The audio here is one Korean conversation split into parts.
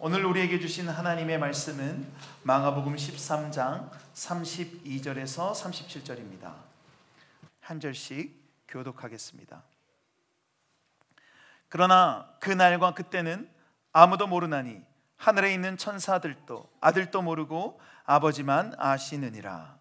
오늘 우리에게 주신 하나님의 말씀은 마가복음 13장 32절에서 37절입니다. 한 절씩 교독하겠습니다. 그러나 그 날과 그때는 아무도 모르나니 하늘에 있는 천사들도 아들도 모르고 아버지만 아시느니라.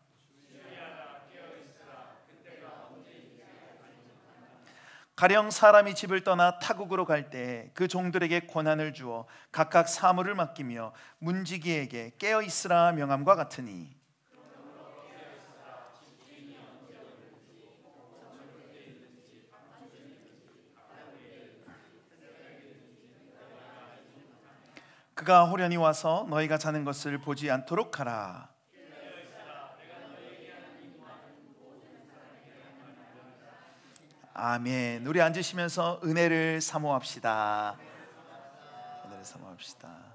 가령 사람이 집을 떠나 타국으로 갈 때 그 종들에게 권한을 주어 각각 사물을 맡기며 문지기에게 깨어 있으라 명함과 같으니, 그가 호련히 와서 너희가 자는 것을 보지 않도록 하라. 아멘. 우리 앉으시면서 은혜를 사모합시다. 은혜를 사모합시다.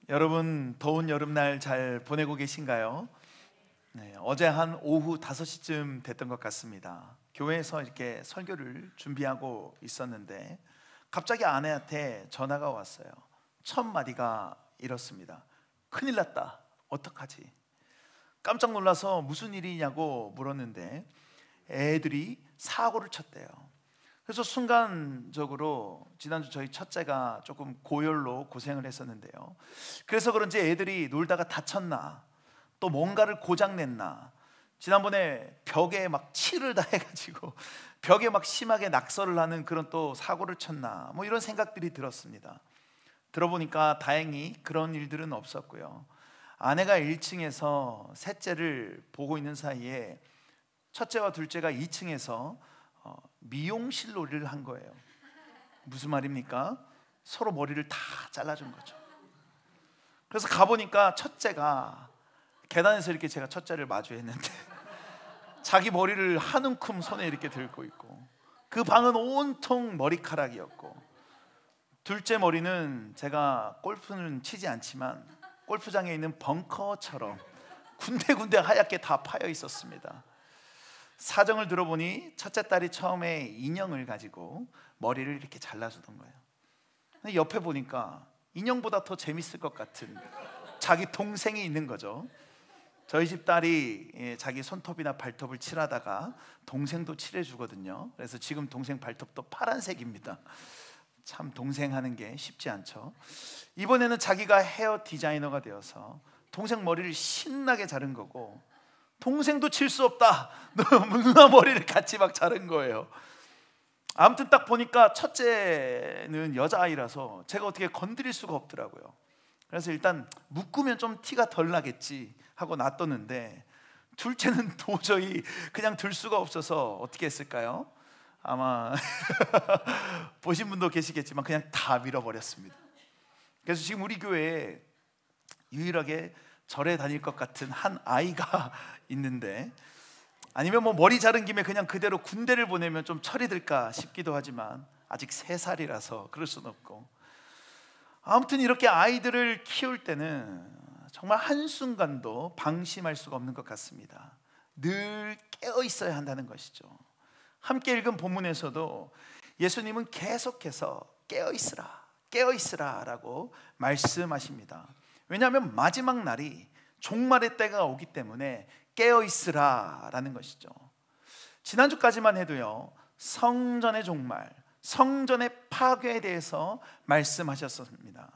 여러분, 더운 여름날 잘 보내고 계신가요? 네, 어제 한 오후 5시쯤 됐던 것 같습니다. 교회에서 이렇게 설교를 준비하고 있었는데 갑자기 아내한테 전화가 왔어요. 첫 마디가 이렇습니다. 큰일 났다. 어떡하지? 깜짝 놀라서 무슨 일이냐고 물었는데 애들이 사고를 쳤대요. 그래서 순간적으로 지난주 저희 첫째가 조금 고열로 고생을 했었는데요. 그래서 그런지 애들이 놀다가 다쳤나, 또 뭔가를 고장냈나, 지난번에 벽에 막 칠을 다 해가지고 벽에 막 심하게 낙서를 하는 그런 또 사고를 쳤나, 뭐 이런 생각들이 들었습니다. 들어보니까 다행히 그런 일들은 없었고요. 아내가 1층에서 셋째를 보고 있는 사이에 첫째와 둘째가 2층에서 미용실 놀이를 한 거예요. 무슨 말입니까? 서로 머리를 다 잘라준 거죠. 그래서 가보니까 첫째가 계단에서 이렇게 제가 첫째를 마주했는데 자기 머리를 한 움큼 손에 이렇게 들고 있고, 그 방은 온통 머리카락이었고, 둘째 머리는 제가 골프는 치지 않지만 골프장에 있는 벙커처럼 군데군데 하얗게 다 파여 있었습니다. 사정을 들어보니 첫째 딸이 처음에 인형을 가지고 머리를 이렇게 잘라주던 거예요. 근데 옆에 보니까 인형보다 더 재밌을 것 같은 자기 동생이 있는 거죠. 저희 집 딸이 자기 손톱이나 발톱을 칠하다가 동생도 칠해주거든요. 그래서 지금 동생 발톱도 파란색입니다. 참 동생 하는 게 쉽지 않죠. 이번에는 자기가 헤어 디자이너가 되어서 동생 머리를 신나게 자른 거고, 동생도 칠 수 없다, 누나 머리를 같이 막 자른 거예요. 아무튼 딱 보니까 첫째는 여자아이라서 제가 어떻게 건드릴 수가 없더라고요. 그래서 일단 묶으면 좀 티가 덜 나겠지 하고 놔뒀는데, 둘째는 도저히 그냥 들 수가 없어서 어떻게 했을까요? 아마 보신 분도 계시겠지만 그냥 다 밀어버렸습니다. 그래서 지금 우리 교회에 유일하게 절에 다닐 것 같은 한 아이가 있는데, 아니면 뭐 머리 자른 김에 그냥 그대로 군대를 보내면 좀 철이 들까 싶기도 하지만 아직 3살이라서 그럴 수는 없고, 아무튼 이렇게 아이들을 키울 때는 정말 한순간도 방심할 수가 없는 것 같습니다. 늘 깨어 있어야 한다는 것이죠. 함께 읽은 본문에서도 예수님은 계속해서 깨어 있으라, 깨어 있으라 라고 말씀하십니다. 왜냐하면 마지막 날이 종말의 때가 오기 때문에 깨어 있으라 라는 것이죠. 지난주까지만 해도요, 성전의 종말, 성전의 파괴에 대해서 말씀하셨습니다.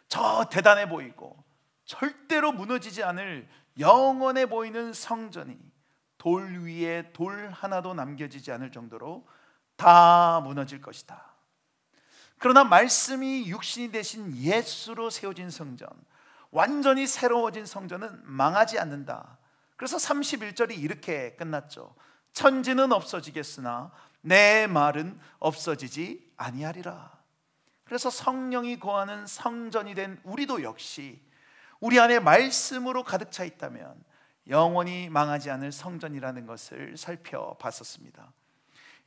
저 대단해 보이고 절대로 무너지지 않을 영원해 보이는 성전이 돌 위에 돌 하나도 남겨지지 않을 정도로 다 무너질 것이다. 그러나 말씀이 육신이 되신 예수로 세워진 성전, 완전히 새로워진 성전은 망하지 않는다. 그래서 31절이 이렇게 끝났죠. 천지는 없어지겠으나 내 말은 없어지지 아니하리라. 그래서 성령이 거하는 성전이 된 우리도 역시 우리 안에 말씀으로 가득 차 있다면 영원히 망하지 않을 성전이라는 것을 살펴봤었습니다.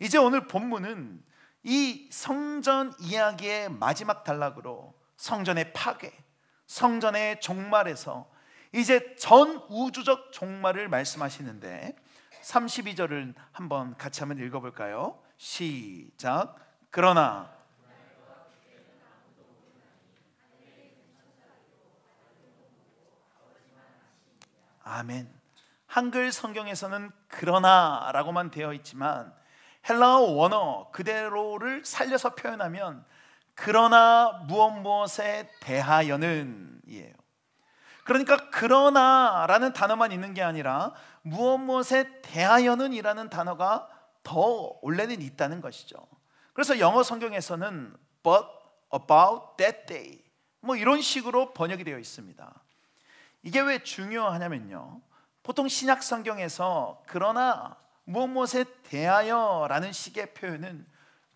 이제 오늘 본문은 이 성전 이야기의 마지막 단락으로 성전의 파괴, 성전의 종말에서 이제 전 우주적 종말을 말씀하시는데, 32절을 한번 같이 한번 읽어볼까요? 시작. 그러나 아멘. 한글 성경에서는 그러나 라고만 되어 있지만 헬라어 원어 그대로를 살려서 표현하면 그러나 무엇에 대하여는 이에요. 그러니까 그러나 라는 단어만 있는 게 아니라 무엇에 대하여는 이라는 단어가 더 원래는 있다는 것이죠. 그래서 영어 성경에서는 but about that day 뭐 이런 식으로 번역이 되어 있습니다. 이게 왜 중요하냐면요, 보통 신약 성경에서 그러나 무엇에 대하여 라는 식의 표현은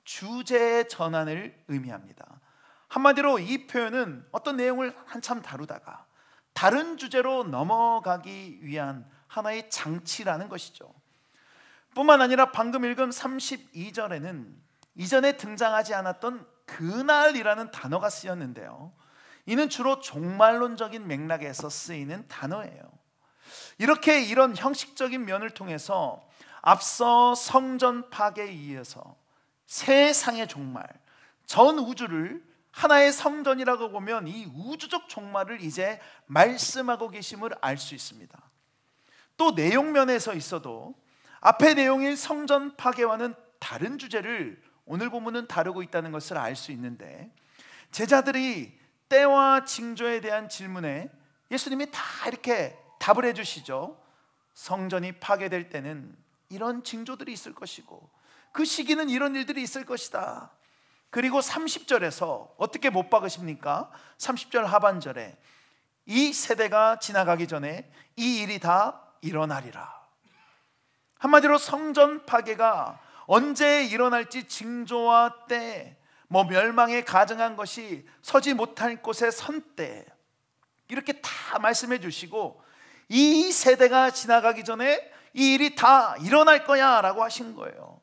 주제의 전환을 의미합니다. 한마디로 이 표현은 어떤 내용을 한참 다루다가 다른 주제로 넘어가기 위한 하나의 장치라는 것이죠. 뿐만 아니라 방금 읽은 32절에는 이전에 등장하지 않았던 그날이라는 단어가 쓰였는데요, 이는 주로 종말론적인 맥락에서 쓰이는 단어예요. 이렇게 이런 형식적인 면을 통해서 앞서 성전 파괴에 이어서 세상의 종말, 전 우주를 하나의 성전이라고 보면 이 우주적 종말을 이제 말씀하고 계심을 알 수 있습니다. 또 내용면에서 있어도 앞의 내용인 성전 파괴와는 다른 주제를 오늘 본문은 다루고 있다는 것을 알 수 있는데, 제자들이 때와 징조에 대한 질문에 예수님이 다 이렇게 답을 해주시죠. 성전이 파괴될 때는 이런 징조들이 있을 것이고 그 시기는 이런 일들이 있을 것이다. 그리고 30절에서 어떻게 못 박으십니까? 30절 하반절에 이 세대가 지나가기 전에 이 일이 다 일어나리라. 한마디로 성전 파괴가 언제 일어날지 징조와 때, 멸망에 가증한 것이 서지 못할 곳에 선 때, 이렇게 다 말씀해 주시고 이 세대가 지나가기 전에 이 일이 다 일어날 거야 라고 하신 거예요.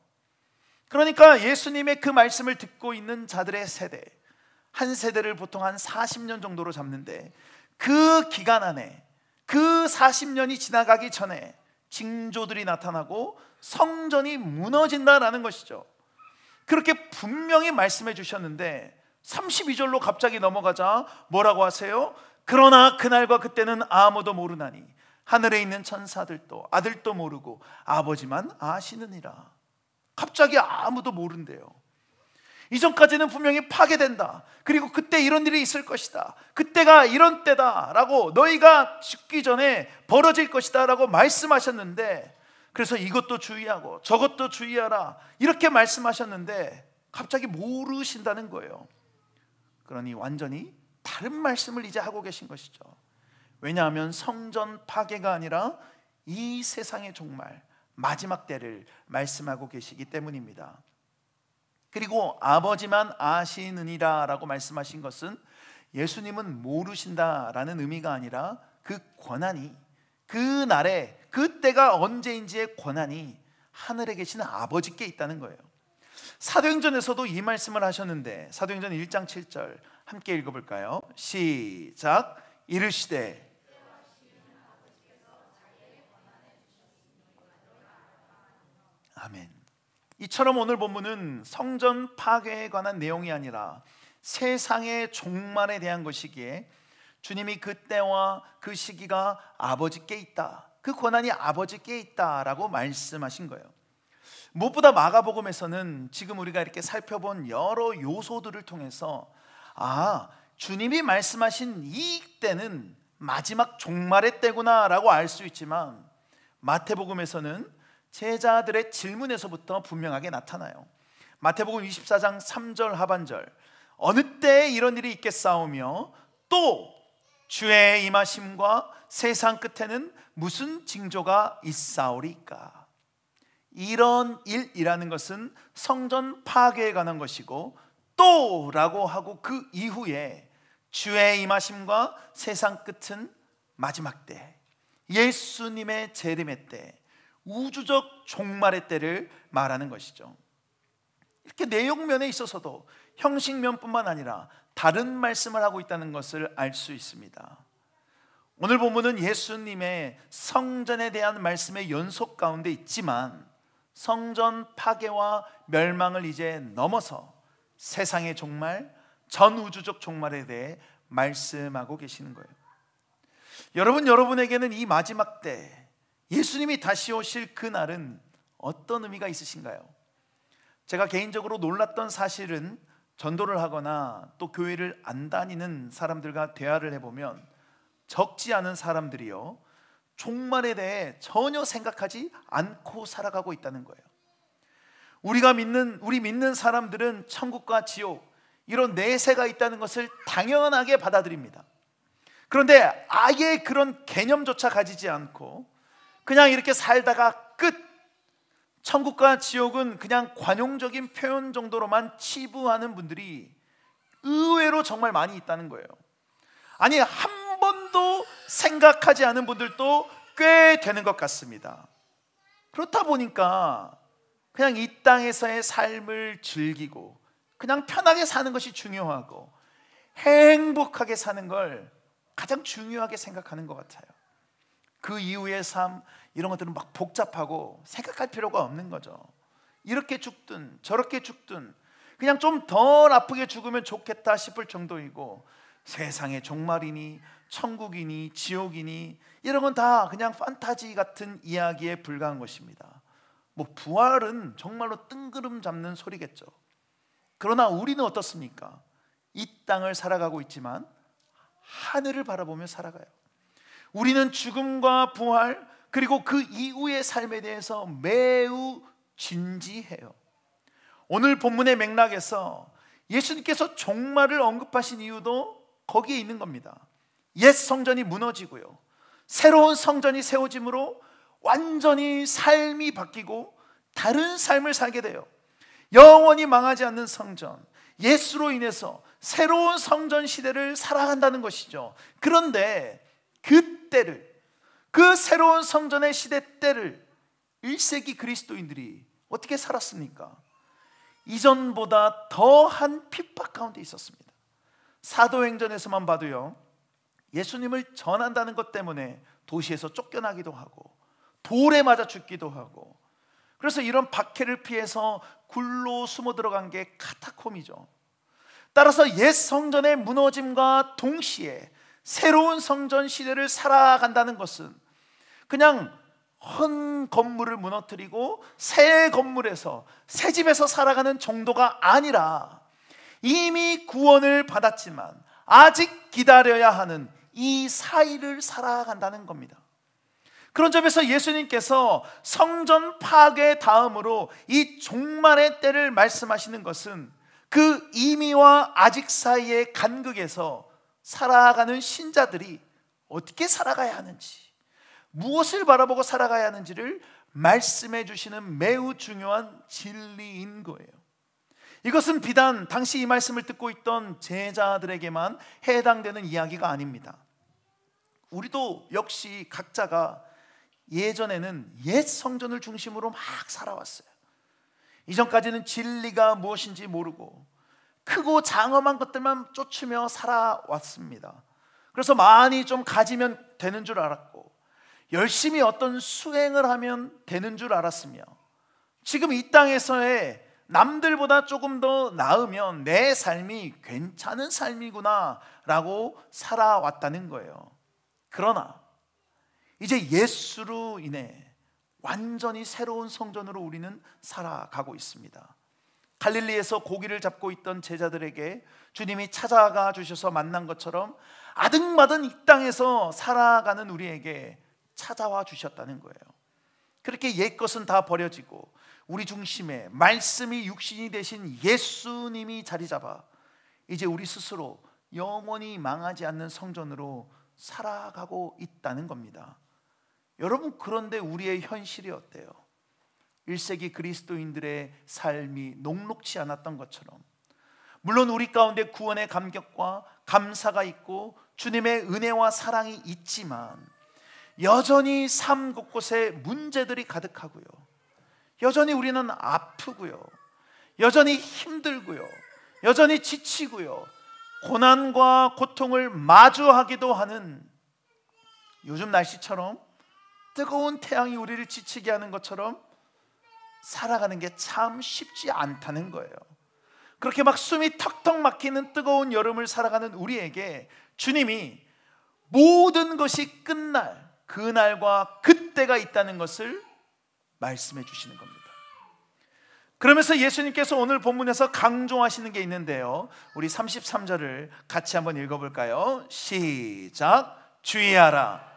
그러니까 예수님의 그 말씀을 듣고 있는 자들의 세대, 한 세대를 보통 한 40년 정도로 잡는데 그 기간 안에, 그 40년이 지나가기 전에 징조들이 나타나고 성전이 무너진다라는 것이죠. 그렇게 분명히 말씀해 주셨는데 32절로 갑자기 넘어가자 뭐라고 하세요? 그러나 그날과 그때는 아무도 모르나니 하늘에 있는 천사들도 아들도 모르고 아버지만 아시느니라. 갑자기 아무도 모른대요. 이전까지는 분명히 파괴된다, 그리고 그때 이런 일이 있을 것이다, 그때가 이런 때다 라고, 너희가 죽기 전에 벌어질 것이다 라고 말씀하셨는데, 그래서 이것도 주의하고 저것도 주의하라 이렇게 말씀하셨는데 갑자기 모르신다는 거예요. 그러니 완전히 다른 말씀을 이제 하고 계신 것이죠. 왜냐하면 성전 파괴가 아니라 이 세상의 종말, 마지막 때를 말씀하고 계시기 때문입니다. 그리고 아버지만 아시느니라 라고 말씀하신 것은 예수님은 모르신다라는 의미가 아니라 그 권한이, 그 날에, 그때가 언제인지의 권한이 하늘에 계시는 아버지께 있다는 거예요. 사도행전에서도 이 말씀을 하셨는데 사도행전 1장 7절 함께 읽어볼까요? 시작. 이르시되 아멘. 이처럼 오늘 본문은 성전 파괴에 관한 내용이 아니라 세상의 종말에 대한 것이기에 주님이 그 때와 그 시기가 아버지께 있다, 그 권한이 아버지께 있다라고 말씀하신 거예요. 무엇보다 마가복음에서는 지금 우리가 이렇게 살펴본 여러 요소들을 통해서 주님이 말씀하신 이 때는 마지막 종말의 때구나 라고 알 수 있지만, 마태복음에서는 제자들의 질문에서부터 분명하게 나타나요. 마태복음 24장 3절 하반절, 어느 때에 이런 일이 있겠사오며 또 주의 임하심과 세상 끝에는 무슨 징조가 있사오리까. 이런 일이라는 것은 성전 파괴에 관한 것이고, 또 라고 하고 그 이후에 주의 임하심과 세상 끝은 마지막 때, 예수님의 재림의 때, 우주적 종말의 때를 말하는 것이죠. 이렇게 내용면에 있어서도 형식면뿐만 아니라 다른 말씀을 하고 있다는 것을 알 수 있습니다. 오늘 본문은 예수님의 성전에 대한 말씀의 연속 가운데 있지만 성전 파괴와 멸망을 이제 넘어서 세상의 종말, 전 우주적 종말에 대해 말씀하고 계시는 거예요. 여러분에게는 이 마지막 때 예수님이 다시 오실 그날은 어떤 의미가 있으신가요? 제가 개인적으로 놀랐던 사실은 전도를 하거나 또 교회를 안 다니는 사람들과 대화를 해보면 적지 않은 사람들이요, 종말에 대해 전혀 생각하지 않고 살아가고 있다는 거예요. 우리 믿는 사람들은 천국과 지옥, 이런 내세가 있다는 것을 당연하게 받아들입니다. 그런데 아예 그런 개념조차 가지지 않고 그냥 이렇게 살다가 끝, 천국과 지옥은 그냥 관용적인 표현 정도로만 치부하는 분들이 의외로 정말 많이 있다는 거예요. 아니, 한 번도 생각하지 않은 분들도 꽤 되는 것 같습니다. 그렇다 보니까 그냥 이 땅에서의 삶을 즐기고 그냥 편하게 사는 것이 중요하고 행복하게 사는 걸 가장 중요하게 생각하는 것 같아요. 그 이후의 삶, 이런 것들은 막 복잡하고 생각할 필요가 없는 거죠. 이렇게 죽든 저렇게 죽든 그냥 좀 덜 아프게 죽으면 좋겠다 싶을 정도이고, 세상의 종말이니 천국이니 지옥이니 이런 건 다 그냥 판타지 같은 이야기에 불과한 것입니다. 뭐 부활은 정말로 뜬구름 잡는 소리겠죠. 그러나 우리는 어떻습니까? 이 땅을 살아가고 있지만 하늘을 바라보며 살아가요. 우리는 죽음과 부활, 그리고 그 이후의 삶에 대해서 매우 진지해요. 오늘 본문의 맥락에서 예수님께서 종말을 언급하신 이유도 거기에 있는 겁니다. 옛 성전이 무너지고요, 새로운 성전이 세워짐으로 완전히 삶이 바뀌고 다른 삶을 살게 돼요. 영원히 망하지 않는 성전, 예수로 인해서 새로운 성전 시대를 살아간다는 것이죠. 그런데 그때를, 그 새로운 성전의 시대 때를 1세기 그리스도인들이 어떻게 살았습니까? 이전보다 더한 핍박 가운데 있었습니다. 사도행전에서만 봐도요, 예수님을 전한다는 것 때문에 도시에서 쫓겨나기도 하고 돌에 맞아 죽기도 하고, 그래서 이런 박해를 피해서 굴로 숨어 들어간 게 카타콤이죠. 따라서 옛 성전의 무너짐과 동시에 새로운 성전 시대를 살아간다는 것은 그냥 헌 건물을 무너뜨리고 새 건물에서, 새 집에서 살아가는 정도가 아니라 이미 구원을 받았지만 아직 기다려야 하는 이 사이를 살아간다는 겁니다. 그런 점에서 예수님께서 성전 파괴 다음으로 이 종말의 때를 말씀하시는 것은 그 이미와 아직 사이의 간극에서 살아가는 신자들이 어떻게 살아가야 하는지, 무엇을 바라보고 살아가야 하는지를 말씀해 주시는 매우 중요한 진리인 거예요. 이것은 비단 당시 이 말씀을 듣고 있던 제자들에게만 해당되는 이야기가 아닙니다. 우리도 역시 각자가 예전에는 옛 성전을 중심으로 막 살아왔어요. 이전까지는 진리가 무엇인지 모르고 크고 장엄한 것들만 쫓으며 살아왔습니다. 그래서 많이 좀 가지면 되는 줄 알았고, 열심히 어떤 수행을 하면 되는 줄 알았으며, 지금 이 땅에서의 남들보다 조금 더 나으면 내 삶이 괜찮은 삶이구나 라고 살아왔다는 거예요. 그러나 이제 예수로 인해 완전히 새로운 성전으로 우리는 살아가고 있습니다. 갈릴리에서 고기를 잡고 있던 제자들에게 주님이 찾아가 주셔서 만난 것처럼 아등바등 이 땅에서 살아가는 우리에게 찾아와 주셨다는 거예요. 그렇게 옛것은 다 버려지고 우리 중심에 말씀이 육신이 되신 예수님이 자리 잡아 이제 우리 스스로 영원히 망하지 않는 성전으로 살아가고 있다는 겁니다. 여러분, 그런데 우리의 현실이 어때요? 1세기 그리스도인들의 삶이 녹록지 않았던 것처럼, 물론 우리 가운데 구원의 감격과 감사가 있고 주님의 은혜와 사랑이 있지만 여전히 삶 곳곳에 문제들이 가득하고요, 여전히 우리는 아프고요, 여전히 힘들고요, 여전히 지치고요, 고난과 고통을 마주하기도 하는, 요즘 날씨처럼 뜨거운 태양이 우리를 지치게 하는 것처럼 살아가는 게 참 쉽지 않다는 거예요. 그렇게 막 숨이 턱턱 막히는 뜨거운 여름을 살아가는 우리에게 주님이 모든 것이 끝날 그날과 그때가 있다는 것을 말씀해 주시는 겁니다. 그러면서 예수님께서 오늘 본문에서 강조하시는 게 있는데요, 우리 33절을 같이 한번 읽어볼까요? 시작. 주의하라.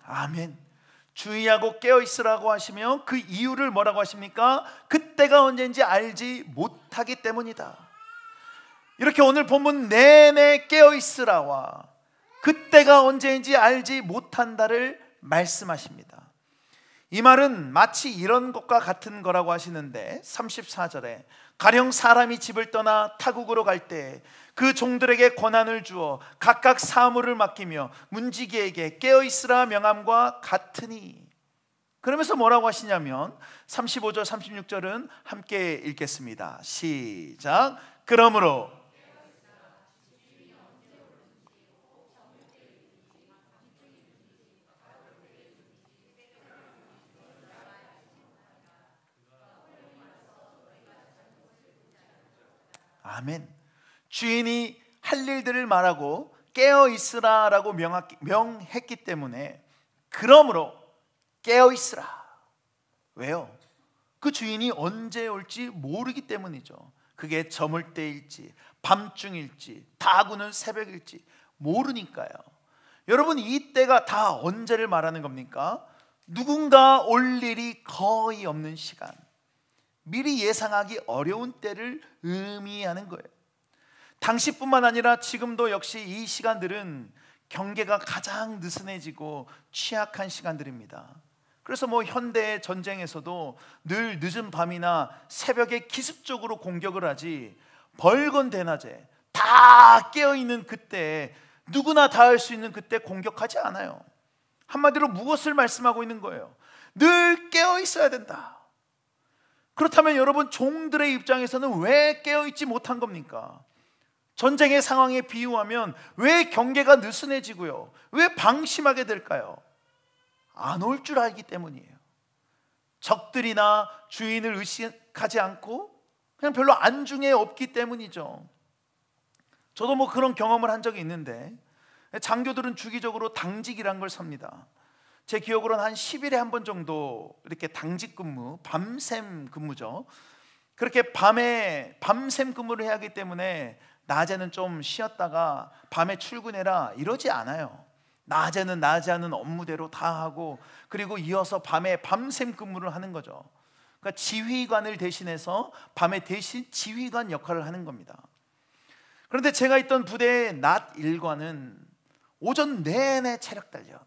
아멘. 주의하고 깨어있으라고 하시며 그 이유를 뭐라고 하십니까? 그때가 언제인지 알지 못하기 때문이다. 이렇게 오늘 본문 내내 깨어있으라와 그때가 언제인지 알지 못한다를 말씀하십니다. 이 말은 마치 이런 것과 같은 거라고 하시는데, 34절에 가령 사람이 집을 떠나 타국으로 갈 때 그 종들에게 권한을 주어 각각 사물을 맡기며 문지기에게 깨어있으라 명함과 같으니. 그러면서 뭐라고 하시냐면 35절 36절은 함께 읽겠습니다. 시작. 그러므로 아멘. 주인이 할 일들을 말하고 깨어 있으라라고 명했기 때문에, 그러므로 깨어 있으라. 왜요? 그 주인이 언제 올지 모르기 때문이죠. 그게 저물 때일지 밤중일지 다구는 새벽일지 모르니까요. 여러분, 이 때가 다 언제를 말하는 겁니까? 누군가 올 일이 거의 없는 시간, 미리 예상하기 어려운 때를 의미하는 거예요. 당시뿐만 아니라 지금도 역시 이 시간들은 경계가 가장 느슨해지고 취약한 시간들입니다. 그래서 현대의 전쟁에서도 늘 늦은 밤이나 새벽에 기습적으로 공격을 하지, 벌건 대낮에 다 깨어있는 그때, 누구나 다 할 수 있는 그때 공격하지 않아요. 한마디로 무엇을 말씀하고 있는 거예요? 늘 깨어있어야 된다. 그렇다면 여러분, 종들의 입장에서는 왜 깨어있지 못한 겁니까? 전쟁의 상황에 비유하면 왜 경계가 느슨해지고요, 왜 방심하게 될까요? 안 올 줄 알기 때문이에요. 적들이나 주인을 의식하지 않고 그냥 별로 안중에 없기 때문이죠. 저도 그런 경험을 한 적이 있는데, 장교들은 주기적으로 당직이란 걸 섭니다. 제 기억으로는 한 10일에 한 번 정도 이렇게 당직 근무, 밤샘 근무죠. 그렇게 밤샘 근무를 해야 하기 때문에 낮에는 좀 쉬었다가 밤에 출근해라 이러지 않아요. 낮에는 낮에 하는 업무대로 다 하고, 그리고 이어서 밤에 밤샘 근무를 하는 거죠. 그러니까 지휘관을 대신해서 밤에 대신 지휘관 역할을 하는 겁니다. 그런데 제가 있던 부대의 낮 일과는 오전 내내 체력 단련,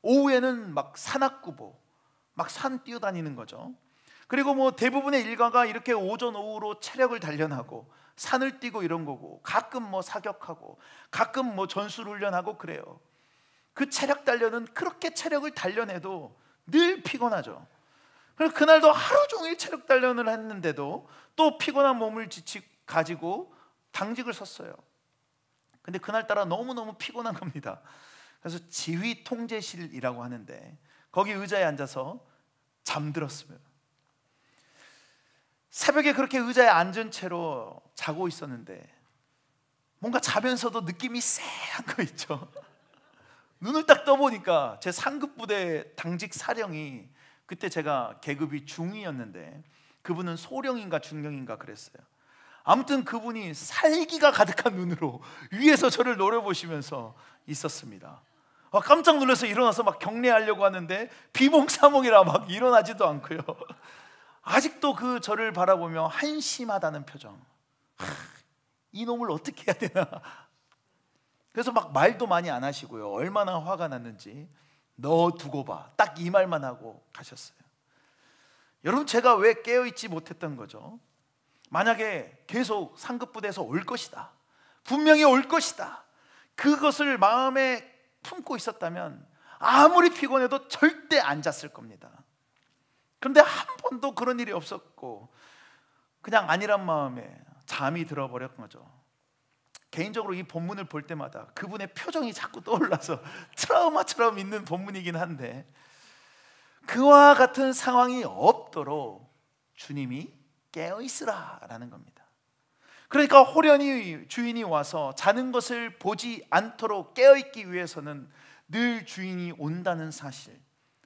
오후에는 산악구보, 산 뛰어다니는 거죠. 그리고 대부분의 일과가 이렇게 오전 오후로 체력을 단련하고 산을 뛰고 이런 거고, 가끔 사격하고, 가끔 전술 훈련하고 그래요. 그 체력 단련은 그렇게 체력을 단련해도 늘 피곤하죠. 그래서 그날도 하루 종일 체력 단련을 했는데도 또 피곤한 몸을 가지고 당직을 섰어요. 근데 그날따라 너무너무 피곤한 겁니다. 그래서 지휘 통제실이라고 하는데, 거기 의자에 앉아서 잠들었어요. 새벽에 그렇게 의자에 앉은 채로 자고 있었는데, 뭔가 자면서도 느낌이 쎄한 거 있죠. 눈을 딱 떠보니까 제 상급 부대 당직 사령이, 그때 제가 계급이 중위였는데 그분은 소령인가 중령인가 그랬어요. 아무튼 그분이 살기가 가득한 눈으로 위에서 저를 노려보시면서 있었습니다. 깜짝 놀라서 일어나서 경례하려고 하는데 비몽사몽이라 일어나지도 않고요. 아직도 저를 바라보며 한심하다는 표정. 이놈을 어떻게 해야 되나. 그래서 말도 많이 안 하시고요, 얼마나 화가 났는지 너 두고 봐, 딱 이 말만 하고 가셨어요. 여러분, 제가 왜 깨어있지 못했던 거죠? 만약에 계속 상급부대에서 올 것이다, 분명히 올 것이다, 그것을 마음에 품고 있었다면 아무리 피곤해도 절대 안 잤을 겁니다. 그런데 한 번도 그런 일이 없었고 그냥 아니란 마음에 잠이 들어버렸던 거죠. 개인적으로 이 본문을 볼 때마다 그분의 표정이 자꾸 떠올라서 트라우마처럼 있는 본문이긴 한데, 그와 같은 상황이 없도록 주님이 깨어있으라 라는 겁니다. 그러니까 호련히 주인이 와서 자는 것을 보지 않도록 깨어있기 위해서는 늘 주인이 온다는 사실,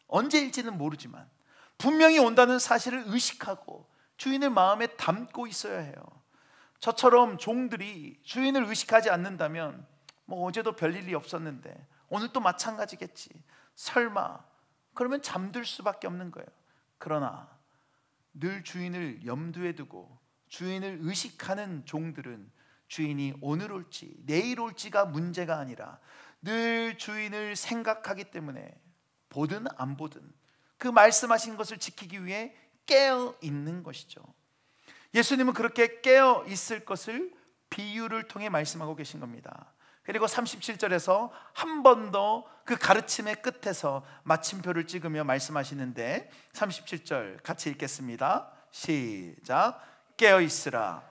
언제일지는 모르지만 분명히 온다는 사실을 의식하고 주인을 마음에 담고 있어야 해요. 저처럼 종들이 주인을 의식하지 않는다면 어제도 별일이 없었는데 오늘도 마찬가지겠지, 설마, 그러면 잠들 수밖에 없는 거예요. 그러나 늘 주인을 염두에 두고 주인을 의식하는 종들은 주인이 오늘 올지 내일 올지가 문제가 아니라 늘 주인을 생각하기 때문에 보든 안 보든 그 말씀하신 것을 지키기 위해 깨어 있는 것이죠. 예수님은 그렇게 깨어 있을 것을 비유를 통해 말씀하고 계신 겁니다. 그리고 37절에서 한 번 더 그 가르침의 끝에서 마침표를 찍으며 말씀하시는데, 37절 같이 읽겠습니다. 시작. 깨어 있으라.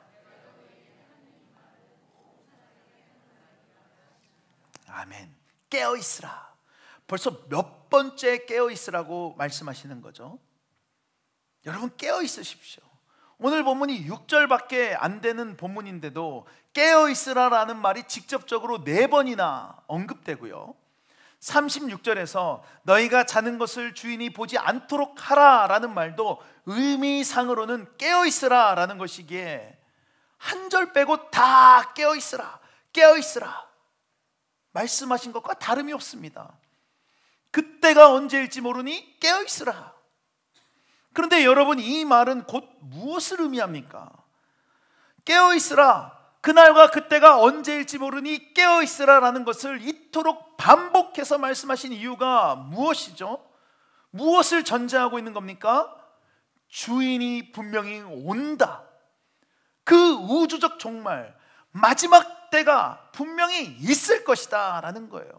아멘. 깨어 있으라. 벌써 몇 번째 깨어 있으라고 말씀하시는 거죠? 여러분, 깨어 있으십시오. 오늘 본문이 6절밖에 안 되는 본문인데도 깨어 있으라라는 말이 직접적으로 4번이나 언급되고요, 36절에서 너희가 자는 것을 주인이 보지 않도록 하라라는 말도 의미상으로는 깨어 있으라라는 것이기에 한 절 빼고 다 깨어 있으라, 깨어 있으라 말씀하신 것과 다름이 없습니다. 그때가 언제일지 모르니 깨어 있으라. 그런데 여러분, 이 말은 곧 무엇을 의미합니까? 깨어 있으라, 그날과 그때가 언제일지 모르니 깨어 있으라라는 것을 이토록 반복해서 말씀하신 이유가 무엇이죠? 무엇을 전제하고 있는 겁니까? 주인이 분명히 온다. 그 우주적 종말, 마지막 때가 분명히 있을 것이다 라는 거예요.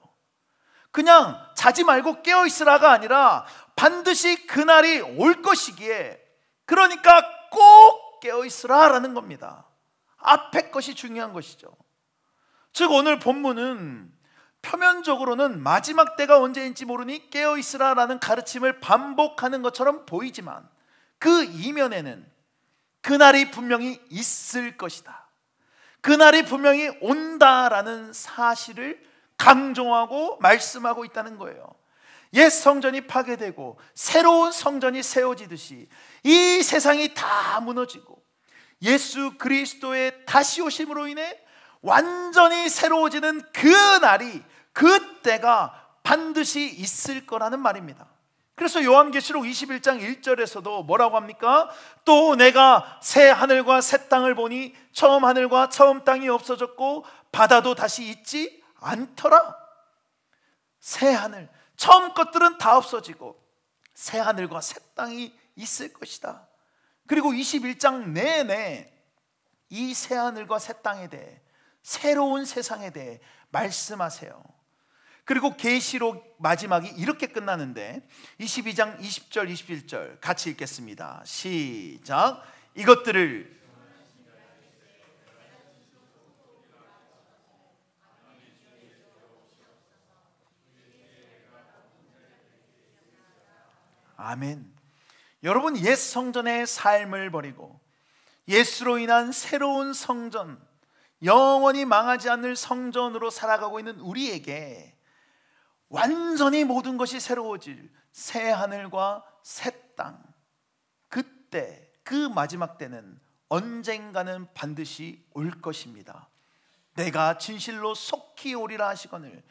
그냥 자지 말고 깨어 있으라가 아니라 반드시 그날이 올 것이기에, 그러니까 꼭 깨어 있으라 라는 겁니다. 앞에 것이 중요한 것이죠. 즉 오늘 본문은 표면적으로는 마지막 때가 언제인지 모르니 깨어 있으라 라는 가르침을 반복하는 것처럼 보이지만 그 이면에는 그날이 분명히 있을 것이다, 그날이 분명히 온다라는 사실을 강조하고 말씀하고 있다는 거예요. 옛 성전이 파괴되고 새로운 성전이 세워지듯이 이 세상이 다 무너지고 예수 그리스도의 다시 오심으로 인해 완전히 새로워지는 그 날이, 그 때가 반드시 있을 거라는 말입니다. 그래서 요한계시록 21장 1절에서도 뭐라고 합니까? 또 내가 새 하늘과 새 땅을 보니 처음 하늘과 처음 땅이 없어졌고 바다도 다시 있지 않더라. 새 하늘, 처음 것들은 다 없어지고 새 하늘과 새 땅이 있을 것이다. 그리고 21장 내내 이 새 하늘과 새 땅에 대해, 새로운 세상에 대해 말씀하세요. 그리고 계시록 마지막이 이렇게 끝나는데 22장 20절 21절 같이 읽겠습니다. 시작. 이것들을 아멘. 여러분, 옛 성전의 삶을 버리고 예수로 인한 새로운 성전, 영원히 망하지 않을 성전으로 살아가고 있는 우리에게 완전히 모든 것이 새로워질 새 하늘과 새 땅, 그때, 그 마지막 때는 언젠가는 반드시 올 것입니다. 내가 진실로 속히 오리라 하시거늘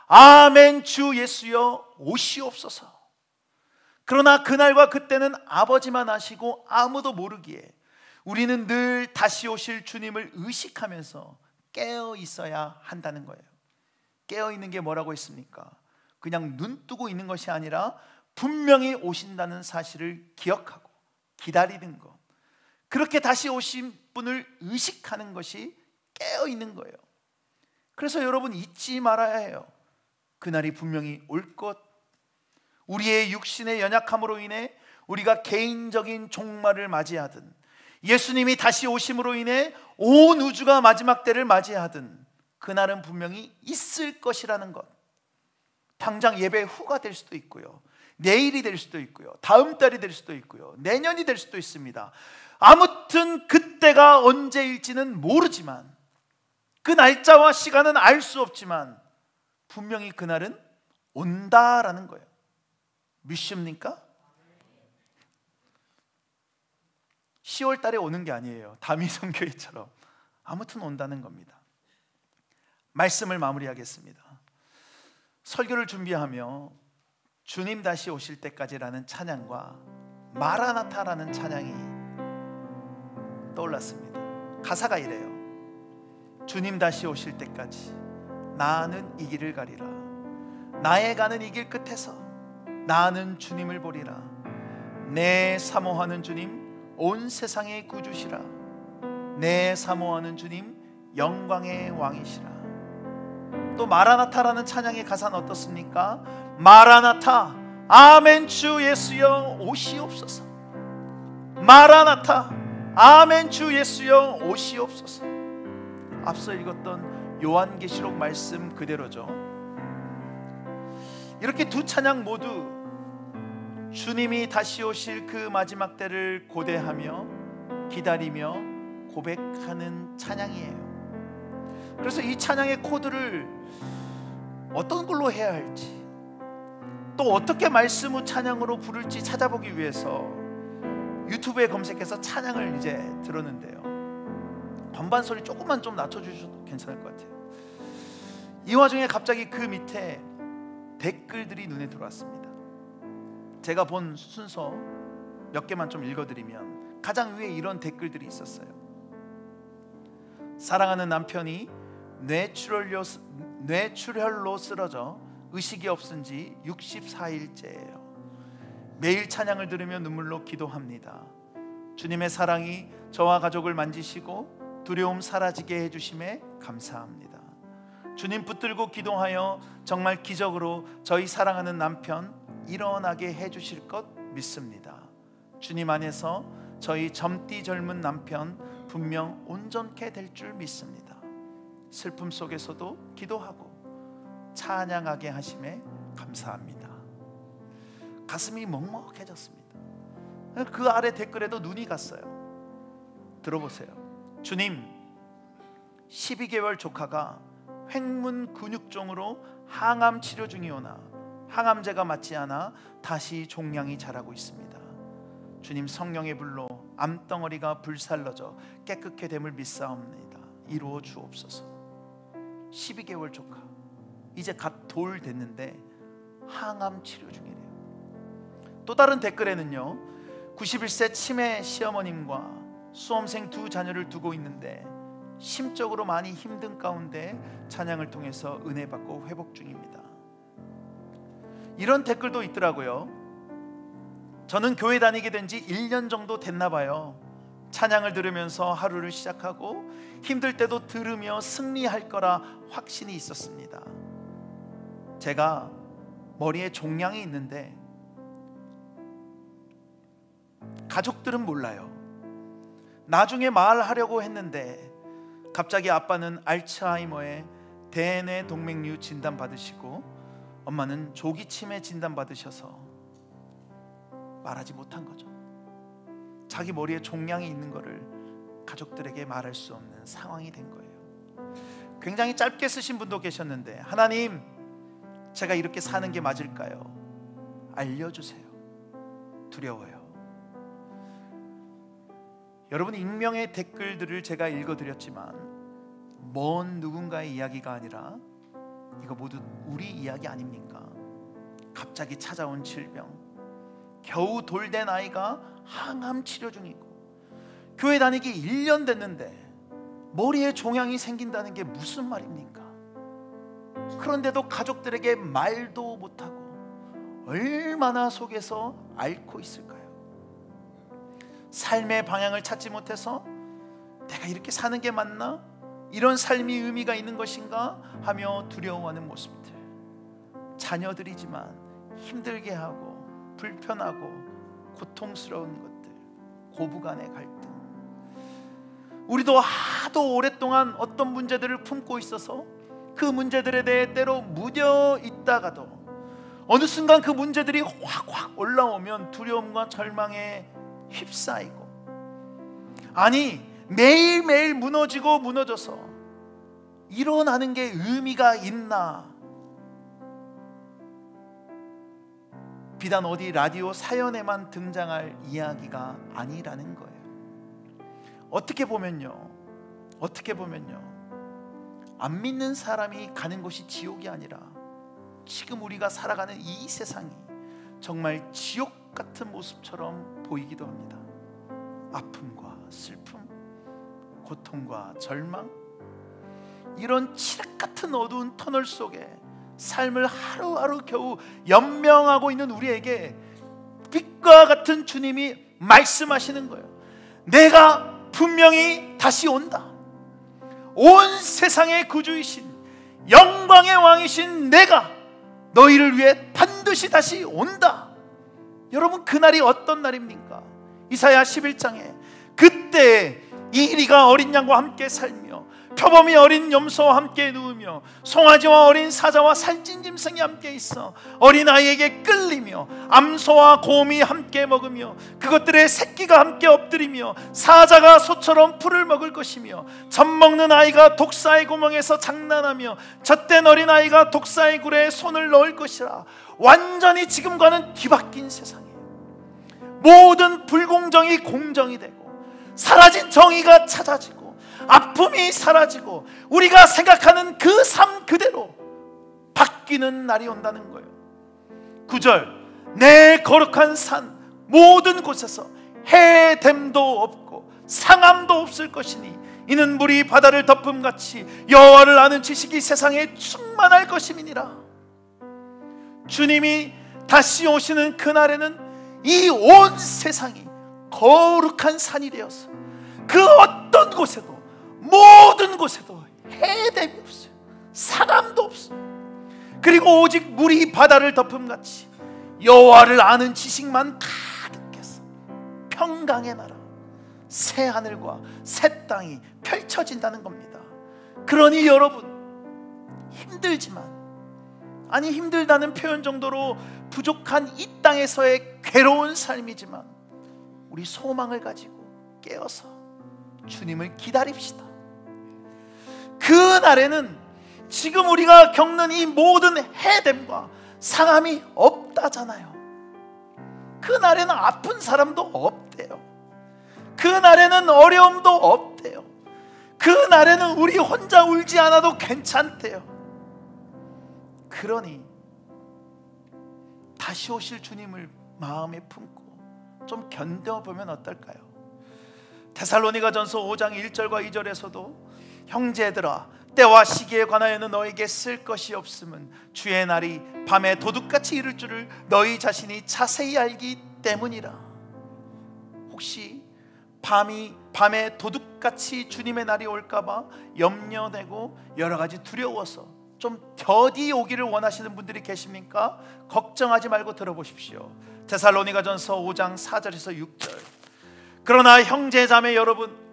아멘. 주 예수여 오시옵소서. 그러나 그날과 그때는 아버지만 아시고 아무도 모르기에 우리는 늘 다시 오실 주님을 의식하면서 깨어 있어야 한다는 거예요. 깨어 있는 게 뭐라고 했습니까? 그냥 눈 뜨고 있는 것이 아니라 분명히 오신다는 사실을 기억하고 기다리는 것, 그렇게 다시 오신 분을 의식하는 것이 깨어 있는 거예요. 그래서 여러분, 잊지 말아야 해요. 그날이 분명히 올 것. 우리의 육신의 연약함으로 인해 우리가 개인적인 종말을 맞이하든, 예수님이 다시 오심으로 인해 온 우주가 마지막 때를 맞이하든 그날은 분명히 있을 것이라는 것. 당장 예배 후가 될 수도 있고요, 내일이 될 수도 있고요, 다음 달이 될 수도 있고요, 내년이 될 수도 있습니다. 아무튼 그때가 언제일지는 모르지만, 그 날짜와 시간은 알 수 없지만 분명히 그날은 온다라는 거예요. 믿습니까? 10월 달에 오는 게 아니에요. 다미성교회처럼 아무튼 온다는 겁니다. 말씀을 마무리하겠습니다. 설교를 준비하며 주님 다시 오실 때까지라는 찬양과 마라나타라는 찬양이 떠올랐습니다. 가사가 이래요. 주님 다시 오실 때까지 나는 이 길을 가리라. 나의 가는 이 길 끝에서 나는 주님을 보리라. 내 사모하는 주님 온 세상의 구주시라. 내 사모하는 주님 영광의 왕이시라. 또 마라나타라는 찬양의 가사는 어떻습니까? 마라나타, 아멘 주 예수여 오시옵소서. 마라나타, 아멘 주 예수여 오시옵소서. 앞서 읽었던 요한계시록 말씀 그대로죠. 이렇게 두 찬양 모두 주님이 다시 오실 그 마지막 때를 고대하며 기다리며 고백하는 찬양이에요. 그래서 이 찬양의 코드를 어떤 걸로 해야 할지, 또 어떻게 말씀 후 찬양으로 부를지 찾아보기 위해서 유튜브에 검색해서 찬양을 이제 들었는데요. 건반 소리 조금만 좀 낮춰주셔도 괜찮을 것 같아요. 이 와중에 갑자기 그 밑에 댓글들이 눈에 들어왔습니다. 제가 본 순서 몇 개만 좀 읽어드리면, 가장 위에 이런 댓글들이 있었어요. 사랑하는 남편이 뇌출혈로 쓰러져 의식이 없은 지 64일째예요. 매일 찬양을 들으며 눈물로 기도합니다. 주님의 사랑이 저와 가족을 만지시고 두려움 사라지게 해주심에 감사합니다. 주님 붙들고 기도하여 정말 기적으로 저희 사랑하는 남편 일어나게 해주실 것 믿습니다. 주님 안에서 저희 젊디 젊은 남편 분명 온전케 될 줄 믿습니다. 슬픔 속에서도 기도하고 찬양하게 하심에 감사합니다. 가슴이 먹먹해졌습니다. 그 아래 댓글에도 눈이 갔어요. 들어보세요. 주님, 12개월 조카가 횡문 근육종으로 항암 치료 중이오나 항암제가 맞지 않아 다시 종양이 자라고 있습니다. 주님 성령의 불로 암덩어리가 불살러져 깨끗게 됨을 믿사옵니다. 이루어 주옵소서. 12개월 조카, 이제 갓 돌 됐는데 항암 치료 중이래요. 또 다른 댓글에는요, 91세 치매 시어머님과 수험생 두 자녀를 두고 있는데 심적으로 많이 힘든 가운데 찬양을 통해서 은혜 받고 회복 중입니다. 이런 댓글도 있더라고요. 저는 교회 다니게 된 지 1년 정도 됐나 봐요. 찬양을 들으면서 하루를 시작하고 힘들 때도 들으며 승리할 거라 확신이 있었습니다. 제가 머리에 종양이 있는데 가족들은 몰라요. 나중에 말하려고 했는데 갑자기 아빠는 알츠하이머의 대뇌 동맥류 진단 받으시고 엄마는 조기 치매 진단 받으셔서 말하지 못한 거죠. 자기 머리에 종양이 있는 거를 가족들에게 말할 수 없는 상황이 된 거예요. 굉장히 짧게 쓰신 분도 계셨는데, 하나님, 제가 이렇게 사는 게 맞을까요? 알려주세요. 두려워요. 여러분, 익명의 댓글들을 제가 읽어드렸지만 먼 누군가의 이야기가 아니라 이거 모두 우리 이야기 아닙니까? 갑자기 찾아온 질병, 겨우 돌된 아이가 항암 치료 중이고 교회 다니기 1년 됐는데 머리에 종양이 생긴다는 게 무슨 말입니까? 그런데도 가족들에게 말도 못하고 얼마나 속에서 앓고 있을까요? 삶의 방향을 찾지 못해서 내가 이렇게 사는 게 맞나? 이런 삶이 의미가 있는 것인가? 하며 두려워하는 모습들, 자녀들이지만 힘들게 하고 불편하고 고통스러운 것들, 고부간의 갈등. 우리도 하도 오랫동안 어떤 문제들을 품고 있어서 그 문제들에 대해 때로 무뎌 있다가도 어느 순간 그 문제들이 확 올라오면 두려움과 절망에 휩싸이고 아니, 매일매일 무너지고 무너져서 일어나는 게 의미가 있나? 비단 어디 라디오 사연에만 등장할 이야기가 아니라는 거예요. 어떻게 보면요, 안 믿는 사람이 가는 곳이 지옥이 아니라 지금 우리가 살아가는 이 세상이 정말 지옥 같은 모습처럼 보이기도 합니다. 아픔과 슬픔, 고통과 절망, 이런 칠흑 같은 어두운 터널 속에 삶을 하루하루 겨우 연명하고 있는 우리에게 빛과 같은 주님이 말씀하시는 거예요. 내가 분명히 다시 온다. 온 세상의 구주이신 영광의 왕이신 내가 너희를 위해 반드시 다시 온다. 여러분, 그날이 어떤 날입니까? 이사야 11장에 그때 이리가 어린 양과 함께 살며 표범이 어린 염소와 함께 누우며 송아지와 어린 사자와 살찐 짐승이 함께 있어 어린아이에게 끌리며 암소와 곰이 함께 먹으며 그것들의 새끼가 함께 엎드리며 사자가 소처럼 풀을 먹을 것이며 젖먹는 아이가 독사의 구멍에서 장난하며 젖된 어린아이가 독사의 굴에 손을 넣을 것이라. 완전히 지금과는 뒤바뀐 세상이에요. 모든 불공정이 공정이 되고 사라진 정의가 찾아지고 아픔이 사라지고 우리가 생각하는 그 삶 그대로 바뀌는 날이 온다는 거예요. 9절, 내 거룩한 산 모든 곳에서 해됨도 없고 상함도 없을 것이니 이는 물이 바다를 덮음같이 여호와를 아는 지식이 세상에 충만할 것임이니라. 주님이 다시 오시는 그날에는 이 온 세상이 거룩한 산이 되어서 그 어떤 곳에도 모든 곳에도 해됨이 없어요. 상함도 없어요. 그리고 오직 물이 바다를 덮음같이 여호와를 아는 지식만 가득해서 평강의 나라, 새 하늘과 새 땅이 펼쳐진다는 겁니다. 그러니 여러분, 힘들지만, 아니 힘들다는 표현 정도로 부족한 이 땅에서의 괴로운 삶이지만 우리 소망을 가지고 깨어서 주님을 기다립시다. 그 날에는 지금 우리가 겪는 이 모든 해됨과 상함이 없다잖아요. 그 날에는 아픈 사람도 없대요. 그 날에는 어려움도 없대요. 그 날에는 우리 혼자 울지 않아도 괜찮대요. 그러니 다시 오실 주님을 마음에 품고 좀 견뎌보면 어떨까요? 데살로니가전서 5장 1절과 2절에서도 형제들아, 때와 시기에 관하여는 너에게 쓸 것이 없음은 주의 날이 밤에 도둑같이 이를 줄을 너희 자신이 자세히 알기 때문이라. 혹시 밤에 도둑같이 주님의 날이 올까봐 염려되고 여러 가지 두려워서 좀 더디 오기를 원하시는 분들이 계십니까? 걱정하지 말고 들어보십시오. 데살로니가전서 5장 4절에서 6절. 그러나 형제자매 여러분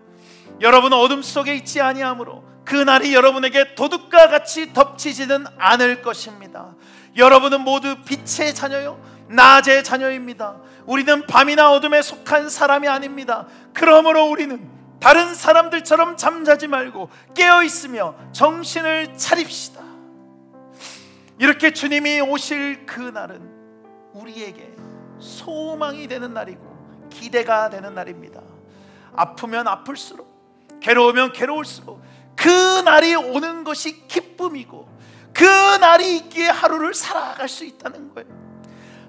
어둠 속에 있지 아니하므로 그 날이 여러분에게 도둑과 같이 덮치지는 않을 것입니다. 여러분은 모두 빛의 자녀요 낮의 자녀입니다. 우리는 밤이나 어둠에 속한 사람이 아닙니다. 그러므로 우리는 다른 사람들처럼 잠자지 말고 깨어있으며 정신을 차립시다. 이렇게 주님이 오실 그 날은 우리에게 소망이 되는 날이고 기대가 되는 날입니다. 아프면 아플수록, 괴로우면 괴로울수록 그 날이 오는 것이 기쁨이고 그 날이 있기에 하루를 살아갈 수 있다는 거예요.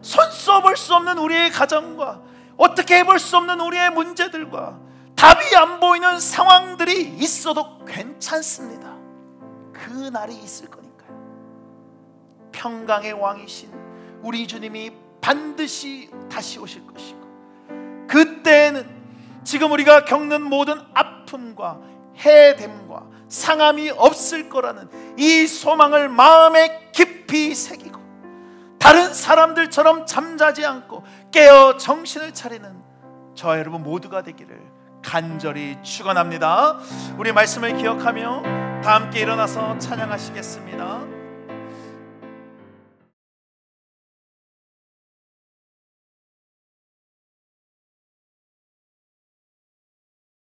손써볼 수 없는 우리의 가정과 어떻게 해볼 수 없는 우리의 문제들과 답이 안 보이는 상황들이 있어도 괜찮습니다. 그 날이 있을 거니까요. 평강의 왕이신 우리 주님이 반드시 다시 오실 것이고 그때에는 지금 우리가 겪는 모든 아픔과 해됨과 상함이 없을 거라는 이 소망을 마음에 깊이 새기고 다른 사람들처럼 잠자지 않고 깨어 정신을 차리는 저와 여러분 모두가 되기를 간절히 축원합니다. 우리 말씀을 기억하며 다 함께 일어나서 찬양하시겠습니다.